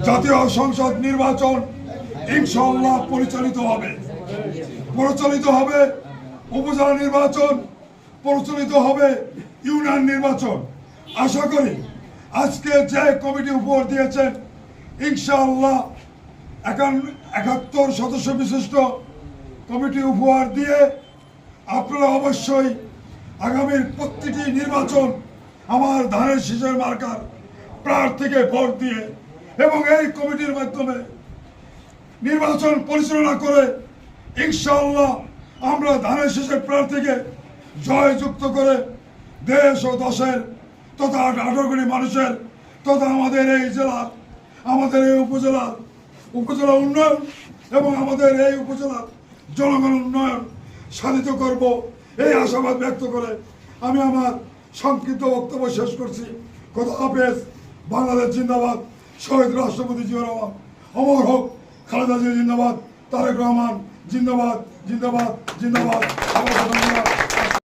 জাতীয় সংসদ নির্বাচন ইনশাআল্লাহ পরিচালিত হবে উপজেলা নির্বাচন, পরিচালিত হবে ইউনিয়ন নির্বাচন। আশা করি আজকে যে কমিটি উপহার দিয়েছেন ইনশাআল্লাহ 71 সদস্য বিশিষ্ট কমিটি উপহার দিয়ে আপনারা অবশ্যই আগামীর প্রতিটি নির্বাচন আমার ধানের শীষের মার্কার প্রার্থীকে ভোট দিয়ে এবং এই কমিটির মাধ্যমে নির্বাচন পরিচালনা করে ইনশাআল্লাহ আমরা ধানের শীষের প্রার্থীকে জয়যুক্ত করে দেশ ও দশের তথা 18 কোটি মানুষের তথা আমাদের এই জেলার, আমাদের এই উপজেলা উন্নয়ন এবং আমাদের এই উপজেলার জনগণ উন্নয়ন সাধিত করব, এই আশাবাদ ব্যক্ত করে আমি আমার সংক্ষিপ্ত বক্তব্য শেষ করছি। খোদা হাফেজ। বাংলাদেশ জিন্দাবাদ। শহীদ রাষ্ট্রপতি জিয়াউর রহমান অমর হোক। খালেদা জিয়া জিন্দাবাদ। তারেক রহমান জিন্দাবাদ।